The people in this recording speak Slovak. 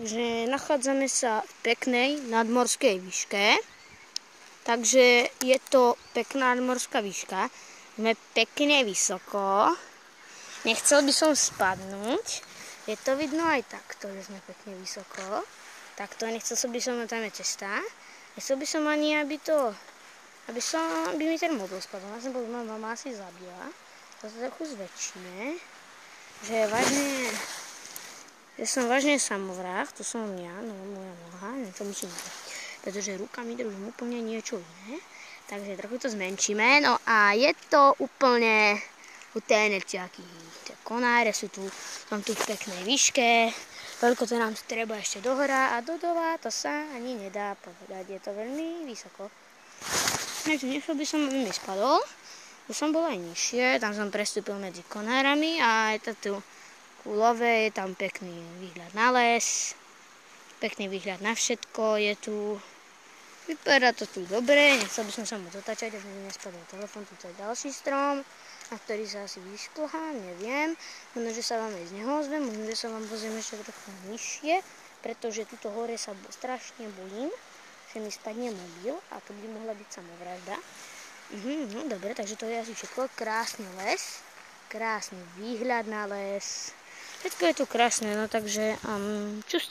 Takže nachádzame sa v peknej nadmorskej výške. Takže je to pekná nadmorská výška. Sme pekne vysoko. Nechcel by som spadnúť. Je to vidno aj takto, že sme pekne vysoko. Takto, nechcel by som, tam je cesta. Nechcel by som ani, aby mi ten mobil spadol. Ja som bol, mama asi zabila. To sa trochu zväčšíme. Že som vážne samovrah, to som ja, no moja noha, to musím dať, pretože ruka mi drží úplne niečo iné. Takže trochu to zmenšíme, no a je to úplne u té neciaky. Tie konáre sú tu, som tu v peknej výške, veľko to nám treba ešte dohora a dodova to sa ani nedá povedať, je to veľmi vysoko. Takže nechcel by som, aby mi spadol, už som bol aj nižšie, tam som prestúpil medzi konárami a je to tu Kulové, je tam pekný výhľad na les, pekný výhľad na všetko, je tu, vypadá to tu dobre, nechcel by som sa moc otáčať, až mi nespadol telefón, tu je ďalší strom, na ktorý sa asi vyšplhám, neviem, možno, že sa vám aj z neho ozvem, možno, že sa vám pozriem ešte trochu nižšie, pretože tuto hore sa strašne bojím, že mi spadne mobil a to by mohla byť samovražda. No dobre, takže to je asi všetko, krásny les, krásny výhľad na les. Všetko je tu krásne, no takže čus.